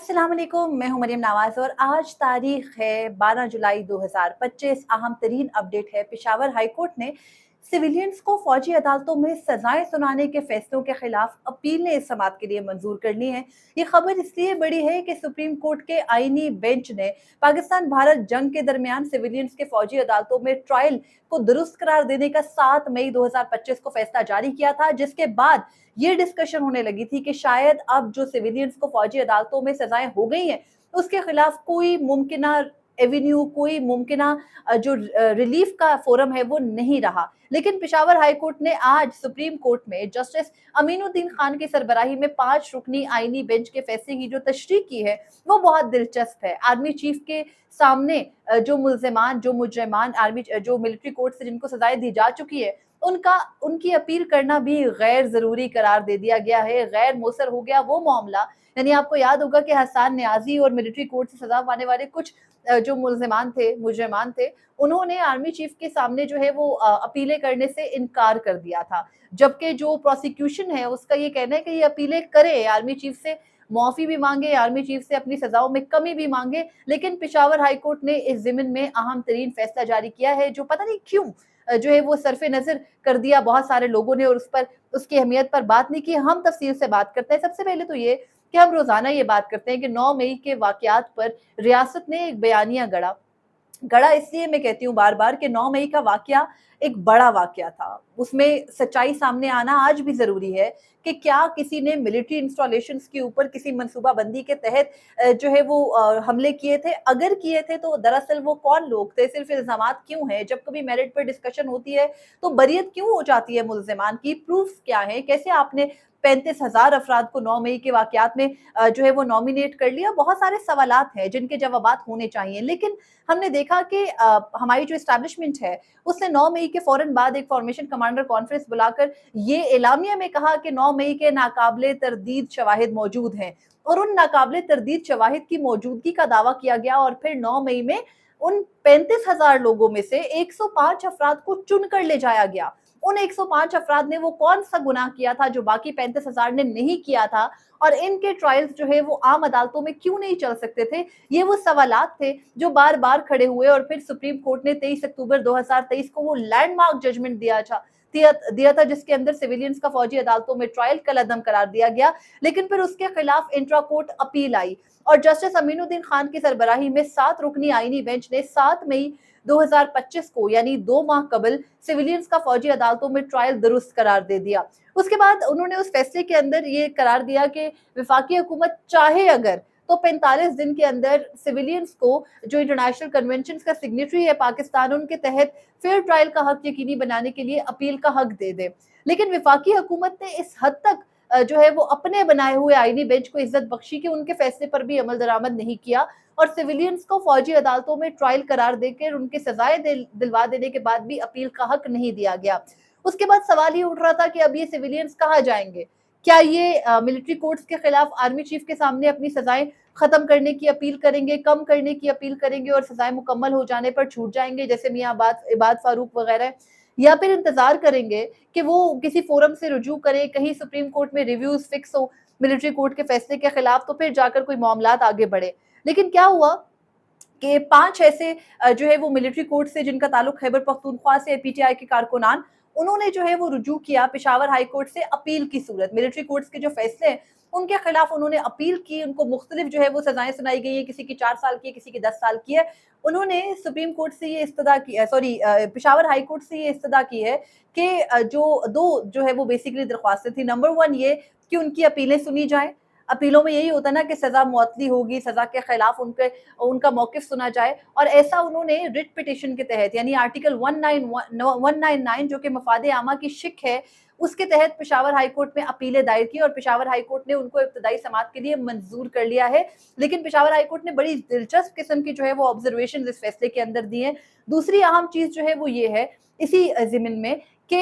अस्सलाम वालेकुम, मैं हूं मरियम नवाज और आज तारीख है 12 जुलाई 2025। अहम तरीन अपडेट है, पेशावर हाई कोर्ट ने सिविलियंस को फौजी अदालतों में सजाएं सुनाने के फैसलों के खिलाफ अपीलें इस समाअत के लिए मंजूर कर ली हैं। ये खबर इसलिए बड़ी है कि सुप्रीम कोर्ट के आईनी बेंच ने पाकिस्तान भारत जंग के दरमियान सिविलियंस के फौजी अदालतों में ट्रायल को दुरुस्त करार देने का 7 मई 2025 को फैसला जारी किया था, जिसके बाद ये डिस्कशन होने लगी थी कि शायद अब जो सिविलियंस को फौजी अदालतों में सजाएं हो गई हैं, उसके खिलाफ कोई मुमकिना एवेन्यू, कोई मुमकिना जो रिलीफ का फोरम है वो नहीं रहा। लेकिन पेशावर हाई कोर्ट ने आज सुप्रीम कोर्ट में जस्टिस अमीनुद्दीन खान की सरबराही में 5 रुकनी आईनी बेंच के फैसले की जो तशरीह की है वो बहुत दिलचस्प है। आर्मी चीफ के सामने जो मुल्जिमान, जो मुजरिमान आर्मी जो मिलिट्री कोर्ट से जिनको सजाएं दी जा चुकी है, उनकी अपील करना भी गैर जरूरी करार दे दिया गया है। गैर मौसर हो गया वो मामला, यानी आपको याद होगा कि हसन न्याजी और मिलिट्री कोर्ट से सजा पाने वाले कुछ जो मुल्जिमान थे, मुजरिमान थे, उन्होंने आर्मी चीफ के सामने जो है वो अपीलें करने से इनकार कर दिया था। जबकि जो प्रोसिक्यूशन है उसका ये कहना है कि ये अपीलें करे, आर्मी चीफ से माफी भी मांगे, आर्मी चीफ से अपनी सजाओं में कमी भी मांगे। लेकिन पेशावर हाई कोर्ट ने इस जिम्न में अहम तरीन फैसला जारी किया है, जो पता नहीं क्यों जो है वो सरफे नजर कर दिया बहुत सारे लोगों ने और उस पर उसकी अहमियत पर बात नहीं की। हम तफसील से बात करते हैं। सबसे पहले तो ये कि हम रोजाना ये बात करते हैं कि 9 मई के वाकयात पर रियासत ने एक बयानिया गढ़ा इसलिए मैं कहती हूँ बार बार कि 9 मई का वाकया एक बड़ा वाकया था, उसमें सच्चाई सामने आना आज भी जरूरी है कि क्या किसी ने मिलिट्री इंस्टॉलेशंस के ऊपर किसी मंसूबा बंदी के तहत जो है वो हमले किए थे। अगर किए थे तो दरअसल वो कौन लोग थे, सिर्फ इल्जामात क्यों है। जब कभी मेरिट पर डिस्कशन होती है तो बरियत क्यों हो जाती है मुल्जिमान की, प्रूफ क्या है, कैसे आपने 35,000 अफराद को 9 मई के वाकयात में जो है वो नॉमिनेट कर लिया। बहुत सारे सवालात हैं जिनके जवाबात होने चाहिए। लेकिन हमने देखा कि हमारी जो एस्टैब्लिशमेंट है उसने 9 मई के फौरन बाद एक फॉर्मेशन कमांडर कॉन्फ्रेंस बुलाकर ये एलामिया में कहा कि 9 मई के नाकाबिले तरदीद शवाहिद मौजूद हैं और उन नाकाबिले तरदीद शवाहिद की मौजूदगी का दावा किया गया। और फिर 9 मई में उन 35,000 लोगों में से 105 अफराद को चुनकर ले जाया गया। उन 105 अफराद ने वो कौन सा गुनाह किया था जो बाकी 35,000 ने नहीं किया था, और इनके ट्रायल्स जो है वो आम अदालतों में क्यों नहीं चल सकते थे। ये वो सवालात थे जो बार बार खड़े हुए और फिर सुप्रीम कोर्ट ने 23 अक्टूबर 2023 को वो लैंडमार्क जजमेंट दिया था जिसके अंदर सिविलियंस का फौजी अदालतों में ट्रायल कलअदम करार दिया गया। लेकिन फिर उसके खिलाफ इंट्रा कोर्ट अपील आई और जस्टिस अमीनुद्दीन खान की सरबराही में 7 रुकनी आईनी बेंच ने 7 मई 2025 को, यानी 2 माह कबल, सिविलियंस का फौजी अदालतों में ट्रायल दुरुस्त करार दे दिया। उसके बाद उन्होंने उस फैसले के अंदर ये करार दिया कि वफाकी हुकूमत चाहे अगर तो 45 दिन के अंदर सिविलियंस को जो इंटरनेशनल कन्वेंशन का सिग्नेटरी है पाकिस्तान, उनके तहत फेयर ट्रायल का हक यकीनी बनाने के लिए अपील का हक दे दे। लेकिन वफाकी हुकूमत ने इस हद तक जो है वो अपने बनाए हुए आईनी बेंच को इज्जत बख्शी कि उनके फैसले पर भी अमल दरामद नहीं किया और सिविलियंस को फौजी अदालतों में ट्रायल करार देकर उनके सजाएं दिलवा देने के बाद भी अपील का हक नहीं दिया गया। उसके बाद सवाल ये उठ रहा था कि अब ये सिविलियंस कहाँ जाएंगे। क्या ये मिलिट्री कोर्ट्स के खिलाफ आर्मी चीफ के सामने अपनी सजाएं खत्म करने की अपील करेंगे, कम करने की अपील करेंगे और सजाएं मुकम्मल हो जाने पर छूट जाएंगे जैसे मियां इबाद फारूक वगैरह, या फिर इंतजार करेंगे कि वो किसी फोरम से रुजू करे, कहीं सुप्रीम कोर्ट में रिव्यूज फिक्स हो मिलिट्री कोर्ट के फैसले के खिलाफ तो फिर जाकर कोई मामलात आगे बढ़े। लेकिन क्या हुआ कि 5 ऐसे जो है वो मिलिट्री कोर्ट से जिनका ताल्लुक खैबर पख्तूनख्वा से पीटीआई के कारकुनान, उन्होंने जो है वो रुजू किया पेशावर हाई कोर्ट से अपील की सूरत। मिलिट्री कोर्ट्स के जो फैसले हैं उनके खिलाफ उन्होंने अपील की, उनको मुख्तलिफ जो है वो सजाएं सुनाई गई है, किसी की 4 साल की है, किसी की 10 साल की है। उन्होंने सुप्रीम कोर्ट से ये इस्तदा की, सॉरी पेशावर हाई कोर्ट से ये इस्तदा की है कि जो 2 जो है वो बेसिकली दरख्वास्तें थी। नंबर 1 ये कि उनकी अपीलें सुनी जाएं। अपीलों में यही होता है ना कि सजा मुअत्तली होगी, सजा के खिलाफ उनका मौकिफ सुना जाए, और ऐसा उन्होंने रिट पिटिशन के तहत, यानी आर्टिकल 199 जो कि मफादे आमा की शिक है, उसके तहत पेशावर हाई कोर्ट में अपीलें दायर की और पेशावर हाई कोर्ट ने उनको इब्तदाई समाअत के लिए मंजूर कर लिया है। लेकिन पेशावर हाई कोर्ट ने बड़ी दिलचस्प किस्म की जो है वो ऑब्जर्वेशन इस फैसले के अंदर दी है। दूसरी अहम चीज जो है वो ये है इसी जिम्न में कि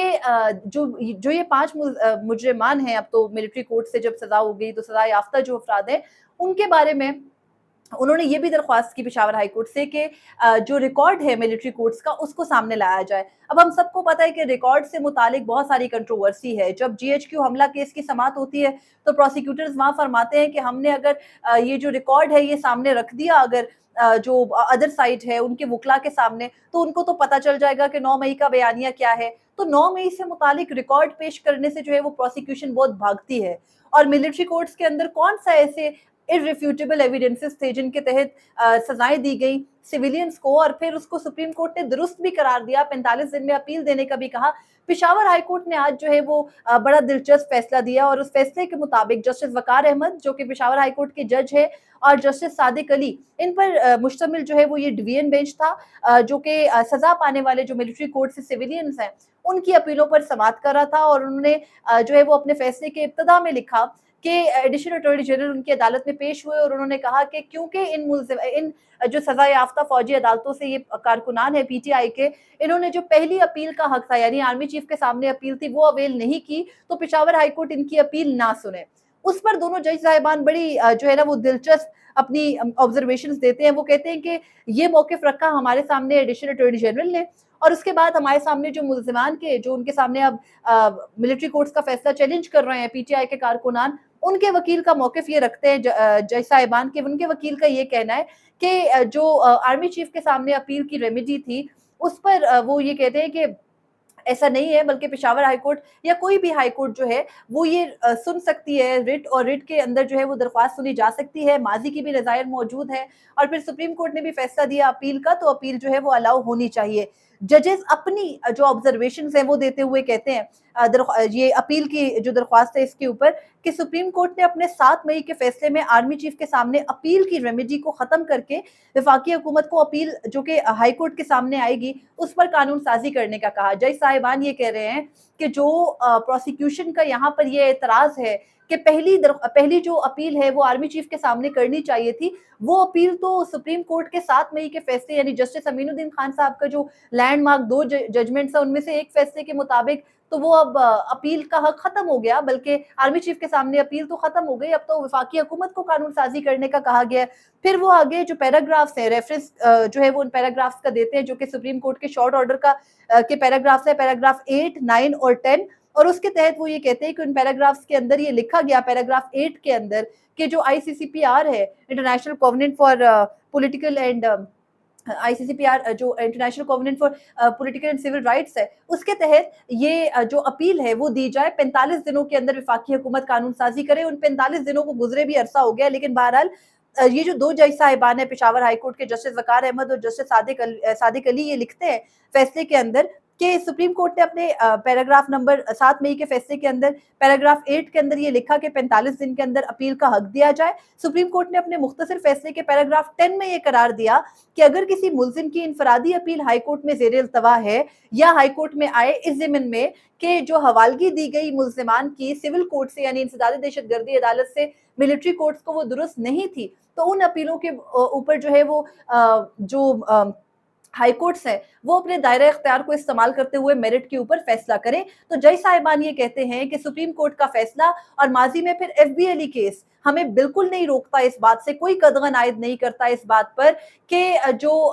जो ये 5 मुजरिमान हैं, अब तो मिलिट्री कोर्ट से जब सजा हो गई तो सजा याफ्ता जो अफराद हैं उनके बारे में उन्होंने ये भी दरख्वास्त की पेशावर हाई कोर्ट से कि जो रिकॉर्ड है मिलिट्री कोर्ट्स का उसको सामने लाया जाए। अब हम सबको पता है कि रिकॉर्ड से मुतालिक बहुत सारी कंट्रोवर्सी है। जब जीएचक्यू हमला केस की समाअत होती है तो प्रोसिक्यूटर्स वहाँ फरमाते हैं कि हमने अगर ये जो रिकॉर्ड है ये सामने रख दिया अगर जो अदर साइड है उनके वकला के सामने, तो उनको तो पता चल जाएगा कि 9 मई का बयानिया क्या है। तो 9 मई से मुतालिक रिकॉर्ड पेश करने से जो है वो प्रोसिक्यूशन बहुत भागती है। और मिलिट्री कोर्ट्स के अंदर कौन सा ऐसे इररिफ्यूटेबल एविडेंसेस थे जिनके तहत सजाएं दी गई सिविलियंस को, और फिर उसको सुप्रीम कोर्ट ने दुरुस्त भी करार दिया, 45 दिन में अपील देने का भी कहा। पेशावर हाई कोर्ट ने आज जो है वो बड़ा दिलचस्प फैसला दिया, और उस फैसले के मुताबिक जस्टिस वकार अहमद जो कि पेशावर हाई कोर्ट के जज है और जस्टिस सादिक अली, इन पर मुश्तमिल जो है वो ये डिवीजन बेंच था जो कि सजा पाने वाले जो मिलिट्री कोर्ट से सिविलियंस हैं उनकी अपीलों पर समाअत कर रहा था। और उन्होंने जो है वो अपने फैसले के इब्तिदा में लिखा कि एडिशनल अटॉर्नी जनरल उनकी अदालत में पेश हुए और उन्होंने कहा कि क्योंकि इन जो सजा याफ्ता फौजी अदालतों से ये कारकुनान है पीटीआई के, इन्होंने जो पहली अपील का हक था यानी आर्मी चीफ के सामने अपील थी वो अवेल नहीं की, तो पेशावर हाई कोर्ट इनकी अपील ना सुने। उस पर दोनों जज साहिबान बड़ी जो है ना वो दिलचस्प अपनी ऑब्जर्वेशंस देते हैं। वो कहते हैं कि ये मौकिफ रखा हमारे सामने एडिशनल अटॉर्नी जनरल ने, और उसके बाद हमारे सामने जो मुल्जिमान के जो उनके सामने अब मिलिट्री कोर्ट्स का फैसला चैलेंज कर रहे हैं पीटीआई के कारकुनान, उनके वकील का मौकिफ ये रखते हैं जज साहिबान के, उनके वकील का ये कहना है कि जो आर्मी चीफ के सामने अपील की रेमेडी थी उस पर वो ये कहते हैं कि ऐसा नहीं है, बल्कि पेशावर हाई कोर्ट या कोई भी हाई कोर्ट जो है वो ये सुन सकती है रिट, और रिट के अंदर जो है वो दरख्वास्त सुनी जा सकती है, माजी की भी नज़ायर मौजूद है। और फिर सुप्रीम कोर्ट ने भी फैसला दिया अपील का, तो अपील जो है वो अलाउ होनी चाहिए। जजेस अपनी जो ऑब्जर्वेशंस हैं वो देते हुए कहते हैं ये अपील की जो दरख्वास्त है इसके ऊपर कि सुप्रीम कोर्ट ने अपने 7 मई के फैसले में आर्मी चीफ के सामने अपील की रेमेडी को खत्म करके वफाकी हुकूमत को अपील जो कि हाई कोर्ट के सामने आएगी उस पर कानून साजी करने का कहा। जज साहिबान ये कह रहे हैं कि जो प्रोसिक्यूशन का यहाँ पर ये एतराज है कि पहली जो अपील है वो आर्मी चीफ के सामने करनी चाहिए थी, वो अपील तो सुप्रीम कोर्ट के 7 मई के फैसले यानी जस्टिस अमीनुद्दीन खान साहब का जो लैंडमार्क 2 जजमेंट्स है उनमें से एक फैसले के मुताबिक तो वो अब अपील का हक खत्म हो गया, बल्कि आर्मी चीफ के सामने अपील तो खत्म हो गई, अब तो वफाकी हुकूमत को कानून साजी करने का कहा गया है। फिर वो आगे जो पैराग्राफ्स हैं रेफरेंस जो है वो उन पैराग्राफ्स का देते हैं जो कि सुप्रीम कोर्ट के शॉर्ट ऑर्डर का के पैराग्राफ्स है, पैराग्राफ 8, 9 और 10, और उसके तहत वो ये कहते हैं कि उन पैराग्राफ्स के अंदर ये लिखा गया पैराग्राफ 8 के अंदर कि जो आईसीसीपीआर है international covenant for political and ICCPR जो international covenant for political and civil rights है उसके तहत ये जो अपील है वो दी जाए, 45 दिनों के अंदर वफाकी हुकूमत कानून साजी करे। उन 45 दिनों को गुजरे भी अरसा हो गया, लेकिन बहरहाल ये जो 2 जज साहिबान है पेशावर हाई कोर्ट के जस्टिस वकार अहमद और जस्टिस सादिक अली ये लिखते हैं फैसले के अंदर कि सुप्रीम कोर्ट ने अपने पैराग्राफ नंबर 7 मई के फैसले के अंदर पैराग्राफ 8 के अंदर ये लिखा कि 45 दिन के अंदर अपील का हक दिया जाए। सुप्रीम कोर्ट ने अपने मुख्तसर फैसले के पैराग्राफ 10 में ये करार दिया कि अगर किसी मुल्जिम की इनफरादी अपील हाई कोर्ट में ज़ेर इल्तवा है या हाई कोर्ट में आए इस ज़िम्न में कि जो हवालगी दी गई मुल्जिमान की सिविल कोर्ट से यानी इंसदाद दहशतगर्दी अदालत से मिलिट्री कोर्ट्स को वो दुरुस्त नहीं थी, तो उन अपीलों के ऊपर जो है वो जो हाई कोर्ट्स है वो अपने दायरा इख्तियार को इस्तेमाल करते हुए मेरिट के ऊपर फैसला करें। तो जज साहिबान ये कहते हैं कि सुप्रीम कोर्ट का फैसला और माजी में फिर एफबीएलई केस हमें बिल्कुल नहीं रोकता इस बात से, कोई कदगन आयद नहीं करता इस बात पर कि जो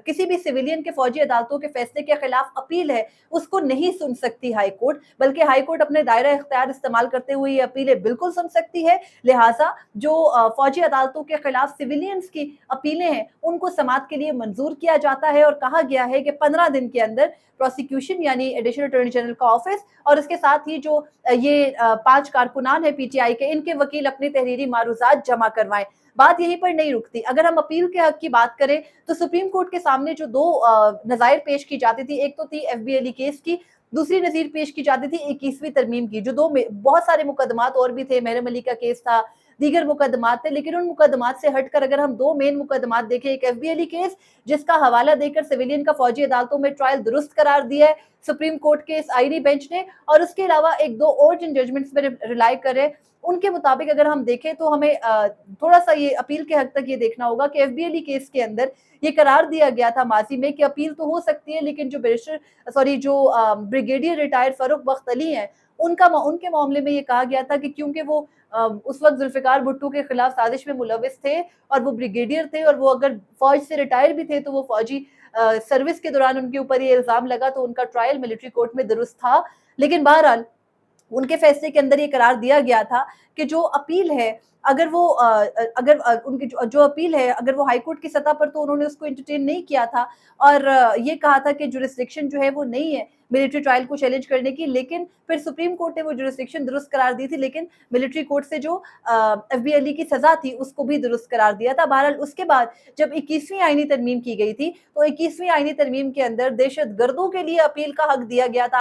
किसी भी सिविलियन के फौजी अदालतों के फैसले के खिलाफ अपील है उसको नहीं सुन सकती हाई कोर्ट, बल्कि हाई कोर्ट अपने दायरा इख्तियार इस्तेमाल करते हुए ये अपीलें बिल्कुल सुन सकती है। लिहाजा जो फौजी अदालतों के खिलाफ सिविलियंस की अपीलें हैं उनको समाअत के लिए मंजूर किया जाता है, और कहा गया है कि 15 दिन के अंदर प्रोसिक्यूशन यानी एडिशनल अटॉर्नी जनरल का ऑफिस और इसके साथ ही जो ये 5 कारकुनान है पीटीआई के इनके वकील अपनी तहरीरी मारूजात जमा करवाएं। बात यहीं पर नहीं रुकती, अगर हम अपील के हक की बात करें तो सुप्रीम कोर्ट के सामने जो 2 नज़ायर पेश की जाती थी, एक तो थी एफबीएलई केस की, दूसरी नज़ीर पेश की जाती थी 21वीं तरमीम की, जो 2 बहुत सारे मुकदमात और भी थे, महरम अली का केस था, दीगर मुकदमात थे, लेकिन उन मुकदमात से हटकर अगर हम 2 मेन मुकदमात देखें, एक एफबीएलई केस जिसका हवाला देकर सिविलियन का फौजी अदालतों में ट्रायल दुरुस्त करार दिया है सुप्रीम कोर्ट के इस आईनी बेंच ने, और उसके अलावा एक 2 और जिन जजमेंट्स पर रिलाई करे उनके मुताबिक अगर हम देखें तो हमें थोड़ा सा ये अपील के हद तक ये देखना होगा कि एफबीएलई केस के अंदर ये करार दिया गया था माजी में कि अपील तो हो सकती है, लेकिन जो ब्रिगेडियर रिटायर्ड फरूख बख्त अली हैं उनके मामले में ये कहा गया था कि क्योंकि वो उस वक्त जुल्फिकार भुट्टो के खिलाफ साजिश में मुलविस थे और वो ब्रिगेडियर थे, और वो अगर फौज से रिटायर भी थे तो वो फौजी सर्विस के दौरान उनके ऊपर ये इल्जाम लगा, तो उनका ट्रायल मिलिट्री कोर्ट में दुरुस्त था। लेकिन बहरहाल उनके फैसले के अंदर ये करार दिया गया था कि जो अपील है, अगर वो उनकी जो अपील है, अगर वो हाई कोर्ट की सतह पर, तो उन्होंने उसको एंटरटेन नहीं किया था, और ये कहा था कि जुरिस्डिक्शन जो है वो नहीं है मिलिट्री ट्रायल को चैलेंज करने की। लेकिन फिर सुप्रीम कोर्ट ने वो जुरिस्डिक्शन दुरुस्त करार दी थी, लेकिन मिलिट्री कोर्ट से जो एफबी अली की सजा थी उसको भी दुरुस्त करार दिया था। बहरहाल उसके बाद जब 21वीं आईनी तरमीम की गई थी, तो 21वीं आईनी तरमीम के अंदर दहशतगर्दों के लिए अपील का हक दिया गया था।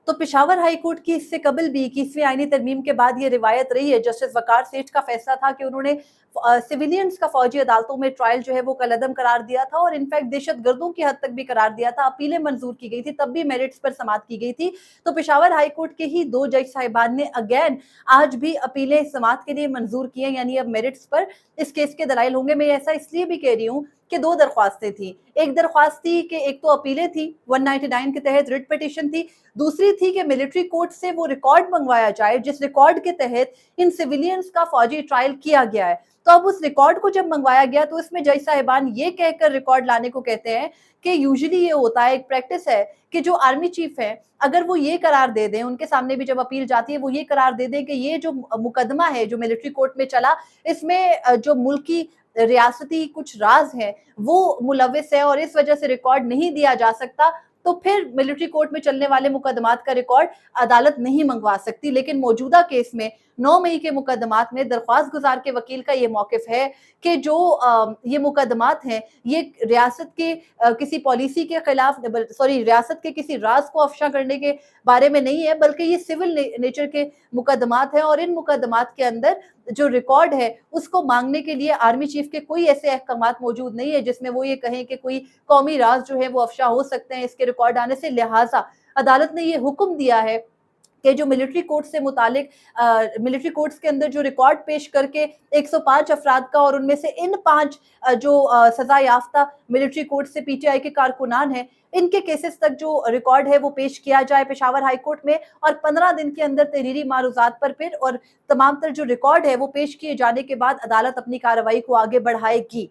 तो पेशावर हाई कोर्ट की इससे कबल भी 21वीं आईनी तरमीम के बाद ये रिवायत रही है। जस्टिस वकार सेठ का फैसला था कि उन्होंने सिविलियंस का फौजी अदालतों में ट्रायल जो है वो कलअदम करार दिया था, और इनफैक्ट दहशत गर्दों की हद तक भी करार दिया था। अपीलें मंजूर की गई थी, तब भी मेरिट्स पर समाअत की गई थी। तो पेशावर हाई कोर्ट के ही 2 जज साहिबान ने अगेन आज भी अपीलें समाअत के लिए मंजूर की हैं, यानी अब मेरिट्स पर इस केस के दलाइल होंगे। मैं ऐसा इसलिए भी कह रही हूँ कि 2 दरख्वास्तें थी। एक दरख्वास्त थी कि एक तो अपीलें थी, 199 के तहत रिट पिटीशन थी। दूसरी थी कि मिलिट्री कोर्ट से वो रिकॉर्ड मंगवाया जाए जिस रिकॉर्ड के तहत इन सिविलियंस का फौजी ट्रायल किया गया है। तो अब उस रिकॉर्ड को जब मंगवाया गया, तो इसमें जज साहिबान ये कहकर रिकॉर्ड लाने को कहते हैं कि यूजुअली ये होता है, एक प्रैक्टिस है कि जो आर्मी चीफ है, अगर वो ये करार दे दें, उनके सामने भी जब अपील जाती है, वो ये करार दे दें कि ये जो मुकदमा है जो मिलिट्री कोर्ट में चला, इसमें जो मुल्की रियासती कुछ राज है वो मुलविस है और इस वजह से रिकॉर्ड नहीं दिया जा सकता, तो फिर मिलिट्री कोर्ट में चलने वाले मुकदमात का रिकॉर्ड अदालत नहीं मंगवा सकती। लेकिन मौजूदा केस में 9 मई के मुकदमात में दरख्वास्त गुजार के वकील का ये मौकिफ है कि जो ये मुकदमात हैं, ये रियासत के किसी पॉलिसी के खिलाफ, रियासत के किसी राज को अफशा करने के बारे में नहीं है, बल्कि ये सिविल नेचर के मुकदमात हैं, और इन मुकदमात के अंदर जो रिकॉर्ड है उसको मांगने के लिए आर्मी चीफ के कोई ऐसे अहकामात मौजूद नहीं है जिसमें वो ये कहें कि कोई कौमी राज जो है वो अफशा हो सकते हैं इसके रिकॉर्ड आने से। लिहाजा अदालत ने ये हुक्म दिया है कि जो मिलिट्री कोर्ट से मुतालिक मिलिट्री कोर्ट्स के अंदर जो रिकॉर्ड पेश करके 105 अफराद का, और उनमें से इन 5 जो सजा याफ्ता मिलिट्री कोर्ट से पीटीआई के कारकुनान हैं, इनके केसेस तक जो रिकॉर्ड है वो पेश किया जाए पेशावर हाई कोर्ट में, और 15 दिन के अंदर तहरीरी मारूजात पर फिर और तमाम तर जो रिकॉर्ड है वो पेश किए जाने के बाद अदालत अपनी कार्रवाई को आगे बढ़ाएगी।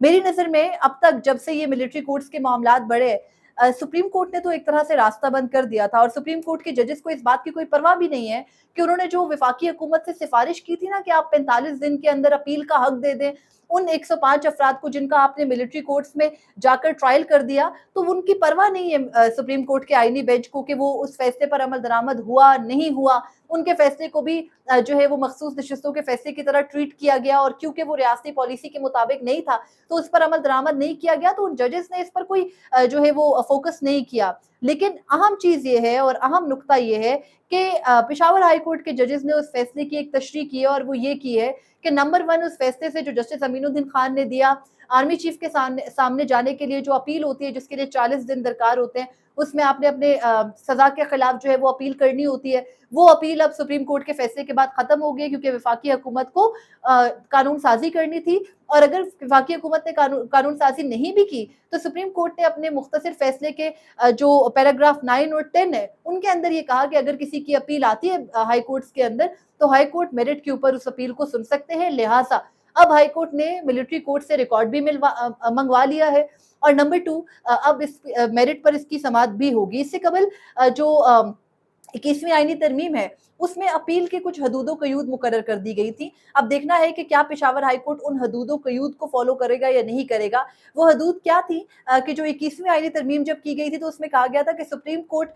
मेरी नज़र में अब तक जब से ये मिलिट्री कोर्ट्स के मामलात बढ़े, सुप्रीम कोर्ट ने तो एक तरह से रास्ता बंद कर दिया था, और सुप्रीम कोर्ट के जजेस को इस बात की कोई परवाह भी नहीं है कि उन्होंने जो वफाकी हुकूमत से सिफारिश की थी ना कि आप 45 दिन के अंदर अपील का हक दे दें उन 105 अफराद को जिनका आपने मिलिट्री कोर्ट्स में जाकर ट्रायल कर दिया, तो उनकी परवाह नहीं है सुप्रीम कोर्ट के आईनी बेंच को कि वो उस फैसले पर अमल दरामद हुआ नहीं हुआ। उनके फैसले को भी जो है वो मखसूस नशिस्तों के फैसले की तरह ट्रीट किया गया, और क्योंकि वो रियासती पॉलिसी के मुताबिक नहीं था तो उस पर अमल दरामद नहीं किया गया, तो उन जजेस ने इस पर कोई जो है वो फोकस नहीं किया। लेकिन अहम चीज़ ये है और अहम नुक्ता ये है कि पेशावर हाई कोर्ट के जजेस ने उस फैसले की एक तशरीह की है, और वो ये की है कि नंबर 1 उस फैसले से जो जस्टिस अमीनुद्दीन खान ने दिया, आर्मी चीफ के सामने जाने के लिए जो अपील होती है जिसके लिए 40 दिन दरकार होते हैं, उसमें आपने अपने सजा के खिलाफ जो है वो अपील करनी होती है। वो अपील अब सुप्रीम कोर्ट के फैसले के बाद खत्म हो गई, क्योंकि वफाकी हुकूमत को कानून साजी करनी थी, और अगर वफाकी हुकूमत ने कानून साजी नहीं भी की तो सुप्रीम कोर्ट ने अपने मुख्तसर फैसले के जो पैराग्राफ 9 और 10 है उनके अंदर ये कहा कि अगर किसी की अपील आती है हाई कोर्ट्स के अंदर, तो हाई कोर्ट मेरिट के ऊपर उस अपील को सुन सकते हैं। लिहाजा अब हाई कोर्ट ने मिलिट्री कोर्ट से रिकॉर्ड भी मंगवा लिया है, और नंबर 2 अब इस मेरिट पर इसकी समाअत भी होगी। इससे कबल जो 21वीं आईनी तरमीम है उसमें अपील के कुछ हदूदो कयूद मुकर्रर कर दी गई थी। अब देखना है कि क्या पेशावर हाई कोर्ट उन हदूदो कयूद को फॉलो करेगा या नहीं करेगा। वो हदूद क्या थी कि जो 21वीं आईनी तरमीम जब की गई थी तो उसमें कहा गया था कि सुप्रीम कोर्ट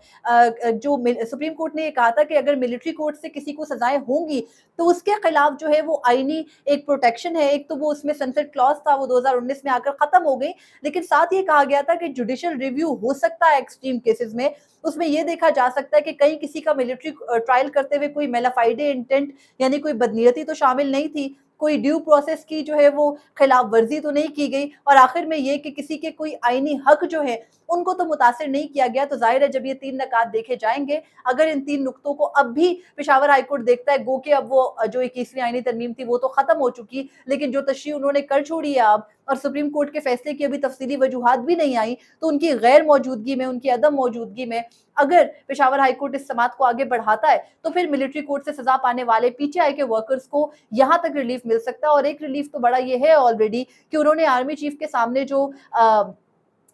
ने ये कहा था कि अगर मिलिट्री कोर्ट से किसी को सजाएं होंगी तो उसके खिलाफ जो है वो आईनी एक प्रोटेक्शन है। एक तो वो उसमें सनसेट क्लॉज था, वो 2019 में आकर खत्म हो गई, लेकिन साथ ये कहा गया था कि जुडिशियल रिव्यू हो सकता है एक्सट्रीम केसेस में। उसमें ये देखा जा सकता है कि कहीं किसी का मिलिट्री ट्रायल करते हुए कोई मेलाफाइडे इंटेंट यानी कोई बदनीयती तो शामिल नहीं थी, कोई ड्यू प्रोसेस की जो है वो खिलाफ वर्जी तो नहीं की गई, और आखिर में ये कि किसी के कोई आईनी हक जो है उनको तो मुतासिर नहीं किया गया। तो जाहिर है जब ये 3 नकात देखे जाएंगे, अगर इन 3 नुक्तों को अब भी पेशावर हाईकोर्ट देखता है, गो कि अब वो जो 21वीं आईनी तरमीम थी वो तो खत्म हो चुकी, लेकिन जो तशरीह उन्होंने कर छोड़ी है अब, और सुप्रीम कोर्ट के फैसले की अभी तफसीली वजूहात भी नहीं आई, तो उनकी गैर मौजूदगी में, उनकी अदम मौजूदगी में अगर पेशावर हाईकोर्ट इस समात को आगे बढ़ाता है, तो फिर मिलिट्री कोर्ट से सजा पाने वाले पीटीआई के वर्कर्स को यहाँ तक रिलीफ मिल सकता है। और एक रिलीफ तो बड़ा ये है ऑलरेडी कि उन्होंने आर्मी चीफ के सामने जो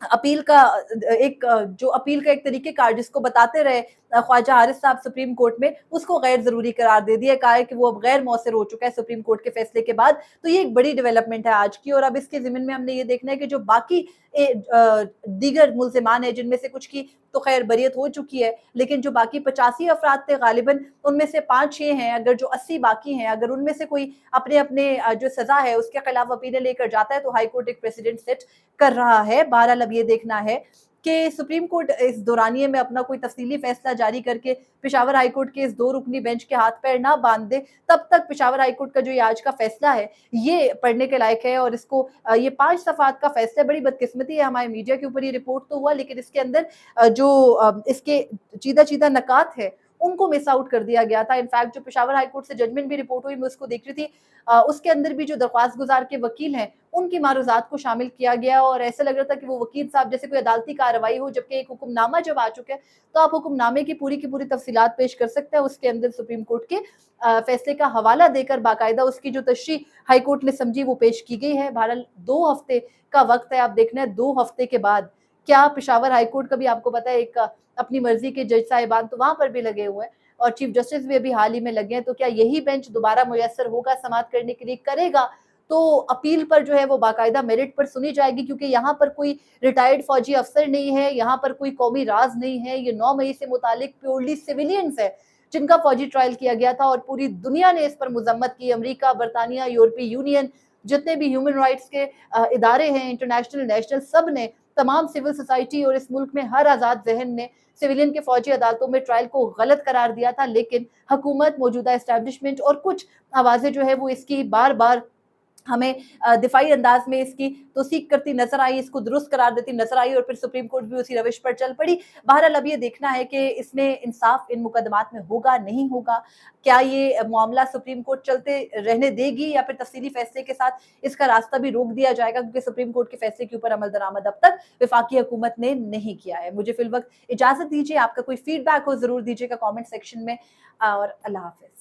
अपील का जो अपील का एक तरीकेकार जिसको बताते रहे ख्वाजा हारिस साहब सुप्रीम कोर्ट में, उसको गैर जरूरी करार दे दिया, कहा है कि वो अब गैर मौसर हो चुका है सुप्रीम कोर्ट के फैसले के बाद। तो ये एक बड़ी डेवलपमेंट है आज की। और अब इसके ज़िम्न में हमने ये देखना है कि जो बाकी दीगर मुल्जिमान है, जिनमें से कुछ की तो खैर बरियत हो चुकी है, लेकिन जो बाकी 85 अफराद थे गालिबन, उनमें से 5-6 हैं, अगर जो 80 बाकी हैं, अगर उनमें से कोई अपने अपने जो सजा है उसके खिलाफ अपीलें लेकर जाता है, तो हाई कोर्ट एक प्रेसिडेंट सेट कर रहा है। बहरहाल अब ये देखना है कि सुप्रीम कोर्ट इस दौरानिये में अपना कोई तफसीली फैसला जारी करके पेशावर हाई कोर्ट के इस 2 रुकनी बेंच के हाथ पैर ना बांध दे। तब तक पेशावर हाई कोर्ट का जो ये आज का फैसला है ये पढ़ने के लायक है। और इसको ये 5 सफ़ात का फैसला, बड़ी बदकिस्मती है हमारे मीडिया के ऊपर ये रिपोर्ट तो हुआ, लेकिन इसके अंदर जो इसके चीदा नकात है उनको मिस आउट कर दिया गया था। इनफैक्ट जो पेशावर हाई कोर्ट से जजमेंट भी रिपोर्ट हुई, मैं उसको देख रही थी, उसके अंदर भी जो दरख्वास्त गुजार के वकील हैं उनकी मारूजात को शामिल किया गया, और ऐसा लग रहा था कि वो वकील साहब जैसे कोई अदालती कार्रवाई हो, जबकि एक हुक्मनामा जब आ चुका है तो आप हुक्मनामे की पूरी तफसीलात पेश कर सकते हैं। उसके अंदर सुप्रीम कोर्ट के फैसले का हवाला देकर बाकायदा उसकी जो तशरीह हाई कोर्ट ने समझी वो पेश की गई है। बहरहाल 2 हफ्ते का वक्त है, आप देखना है 2 हफ्ते के बाद क्या पेशावर हाई कोर्ट का भी, आपको पता है एक अपनी मर्जी के जज साहिबान तो वहां पर भी लगे हुए हैं, और चीफ जस्टिस भी अभी हाल ही में लगे हैं, तो क्या यही बेंच दोबारा मुयस्सर होगा समाअत करने के लिए? करेगा तो अपील पर जो है वो बाकायदा मेरिट पर सुनी जाएगी, क्योंकि यहाँ पर कोई रिटायर्ड फौजी अफसर नहीं है, यहाँ पर कोई कौमी राज नहीं है, ये 9 मई से मुतालिक प्योरली सिविलियंस है जिनका फौजी ट्रायल किया गया था, और पूरी दुनिया ने इस पर मुजम्मत की। अमेरिका, बरतानिया, यूरोपीय यूनियन, जितने भी ह्यूमन राइट्स के इदारे हैं, इंटरनेशनल, नेशनल, सब ने, तमाम सिविल सोसाइटी और इस मुल्क में हर आज़ाद ज़हन ने सिविलियन के फौजी अदालतों में ट्रायल को गलत करार दिया था। लेकिन हुकूमत, मौजूदा एस्टैब्लिशमेंट और कुछ आवाज़ें जो है वो इसकी बार बार हमें दिफाई अंदाज में इसकी तौसीक करती नजर आई, इसको दुरुस्त करार देती नजर आई, और फिर सुप्रीम कोर्ट भी उसी रविश पर चल पड़ी। बहरहाल अब ये देखना है कि इसमें इंसाफ इन मुकदमात में होगा, नहीं होगा, क्या ये मामला सुप्रीम कोर्ट चलते रहने देगी, या फिर तफसीली फैसले के साथ इसका रास्ता भी रोक दिया जाएगा, क्योंकि सुप्रीम कोर्ट के फैसले के ऊपर अमल दरामद अब तक वफाकी हुकूमत ने नहीं किया है। मुझे फिल वक्त इजाजत दीजिए, आपका कोई फीडबैक हो जरूर दीजिएगा कॉमेंट सेक्शन में, और अल्लाह हाफिज।